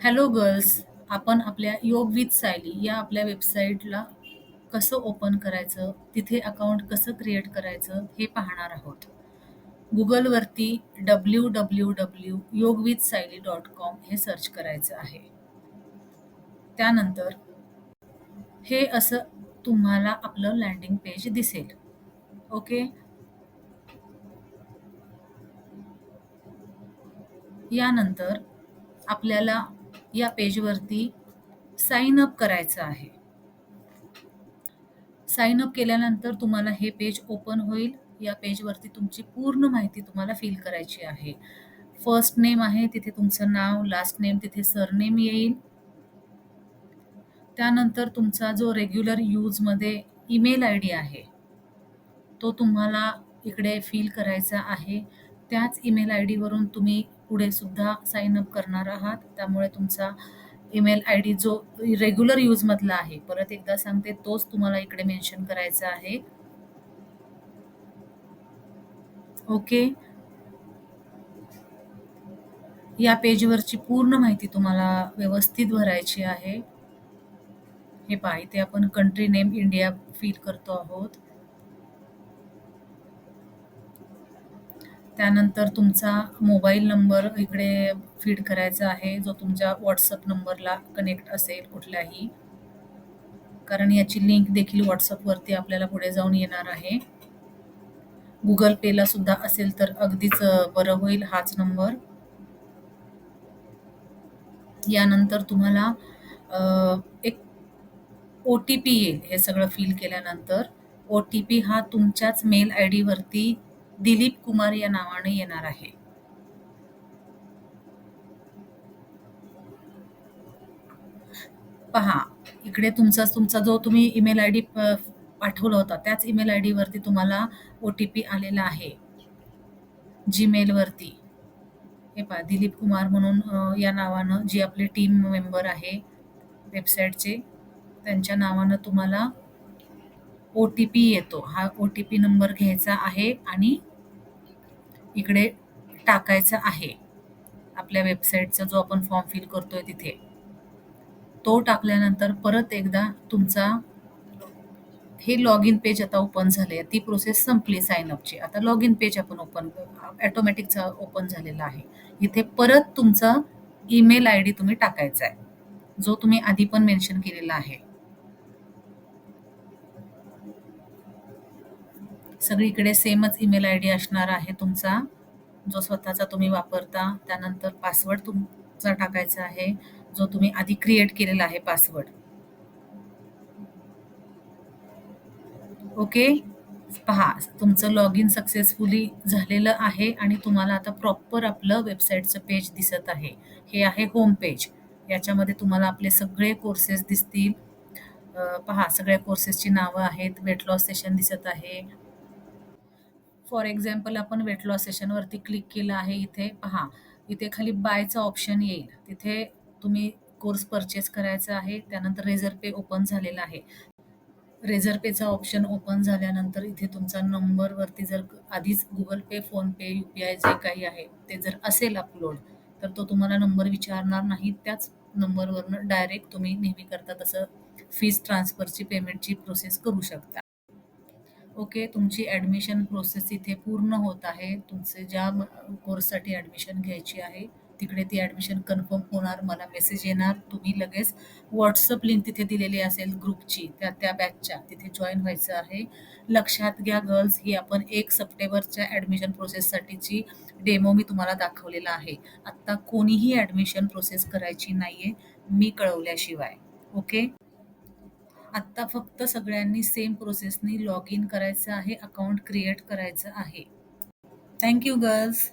Hello girls, आपण आपल्या योग विथ सायली या आपल्या वेबसाईटला कसं ओपन करायचं, तिथे अकाउंट कसं क्रिएट करायचं हे पाहणार आहोत. गुगलवरती www.yogwithsaili.com हे सर्च करायचं आहे. त्यानंतर हे असं तुम्हाला आपलं लँडिंग पेज दिसेल. ओके. यानंतर आपल्याला या पेजवरती साइन अप करायचं आहे. साइन अप केल्यानंतर तुम्हाला हे पेज ओपन होईल. या पेजवरती तुमची पूर्ण माहिती तुम्हाला फिल करायची आहे. फर्स्ट नेम आहे, तिथे तुमचं नाव, लास्ट नेम तिथे सरनेम येईल. त्यानंतर तुमचा जो रेग्युलर यूजमध्ये ईमेल आय डी आहे तो तुम्हाला इकडे फिल करायचा आहे. त्याच ईमेल आय डीवरून तुम्ही पुढे सुद्धा साइन अप करणार आहात. त्यामुळे तुमचा ईमेल आय डी जो रेग्युलर यूजमधला आहे, परत एकदा सांगते, तोच तुम्हाला इकडे मेन्शन करायचा आहे. ओके. या पेजवरची पूर्ण माहिती तुम्हाला व्यवस्थित भरायची आहे. हे पहा, इथे आपण कंट्री नेम इंडिया फिल करतो आहोत. त्यानंतर तुमचा मोबाईल नंबर इकडे फीड करायचा आहे, जो तुमच्या व्हॉट्सअप नंबरला कनेक्ट असेल कुठल्याही, कारण याची लिंक देखील व्हॉट्सअपवरती आपल्याला पुढे जाऊन येणार आहे. गुगल पेला सुद्धा असेल तर अगदीच बरं होईल हाच नंबर. यानंतर तुम्हाला एक OTP येईल. हे सगळं फिल केल्यानंतर OTP हा तुमच्याच मेल आय डीवरती दिलीप कुमार या नावाने येणार आहे. पहा, इकडे तुमचा जो तुम्ही ईमेल आय डी पाठवला होता त्याच ईमेल आय डीवरती तुम्हाला OTP आलेला आहे जीमेलवरती. हे पहा, दिलीप कुमार म्हणून या नावानं जी आपली टीम मेंबर आहे वेबसाईटचे, त्यांच्या नावानं तुम्हाला OTP येतो. हा OTP नंबर घ्यायचा आहे आणि इकडे टाकायचा आहे. आपल्या वेबसाईटचा जो आपण फॉर्म फिल करतोय तिथे तो टाकल्यानंतर परत एकदा तुमचा हे लॉग इन पेज आता ओपन झाले. ती प्रोसेस संपली साइन अपची. आता लॉग इन पेज आपण ऑटोमॅटिकचा ओपन झालेला आहे. इथे परत तुमचा ईमेल आय डी तुम्ही टाकायचा आहे, जो तुम्ही आधी पण मेन्शन केलेला आहे. सगळीकडे सेमच ईमेल आय डी असणार आहे तुमचा, जो स्वतःचा तुम्ही वापरता. त्यानंतर पासवर्ड तुमचा टाकायचा आहे, जो तुम्ही आधी क्रिएट केलेला आहे पासवर्ड. ओके. पहा, तुमचं लॉग इन सक्सेसफुली झालेलं आहे आणि तुम्हाला आता प्रॉपर आपलं वेबसाईटचं पेज दिसत आहे. हे आहे होम पेज. याच्यामध्ये तुम्हाला आपले सगळे कोर्सेस दिसतील. पहा, सगळ्या कोर्सेसची नावं आहेत. वेट लॉस सेशन दिसत आहे. फॉर एक्झाम्पल आपण वेट लॉस सेशनवरती क्लिक केलं आहे. इथे पहा, इथे खाली बायचं ऑप्शन येईल. तिथे तुम्ही कोर्स परचेस करायचा आहे. त्यानंतर रेझर पे ओपन झालेला आहे. रेझर पेचा ऑप्शन ओपन झाल्यानंतर इथे तुमचा नंबरवरती जर आधीच गुगल पे, फोन पे, UPI जे काही आहे ते जर असेल अपलोड, तर तो तुम्हाला नंबर विचारणार नाही. त्याच नंबरवरनं डायरेक्ट तुम्ही नेहमी करता तसं फीज ट्रान्सफरची पेमेंटची प्रोसेस करू शकता. ओके. तुमची ॲडमिशन प्रोसेस इथे पूर्ण होत आहे. तुमचे ज्या कोर्ससाठी ॲडमिशन घ्यायची आहे तिकडे ती ॲडमिशन कन्फर्म होणार. मला मेसेज येणार. तुम्ही लगेच व्हॉट्सअप लिंक तिथे दिलेली असेल ग्रुपची, त्या बॅचच्या तिथे जॉईन व्हायचं आहे. लक्षात घ्या गर्ल्स, ही आपण 1 सप्टेंबरच्या ॲडमिशन प्रोसेससाठीची डेमो मी तुम्हाला दाखवलेला आहे. आत्ता कोणीही ॲडमिशन प्रोसेस करायची नाहीये मी कळवल्याशिवाय. ओके. आत्ता फक्त सगळ्यांनी सेम प्रोसेसनी लॉग इन करायचं आहे, अकाउंट क्रिएट करायचं आहे. Thank you girls.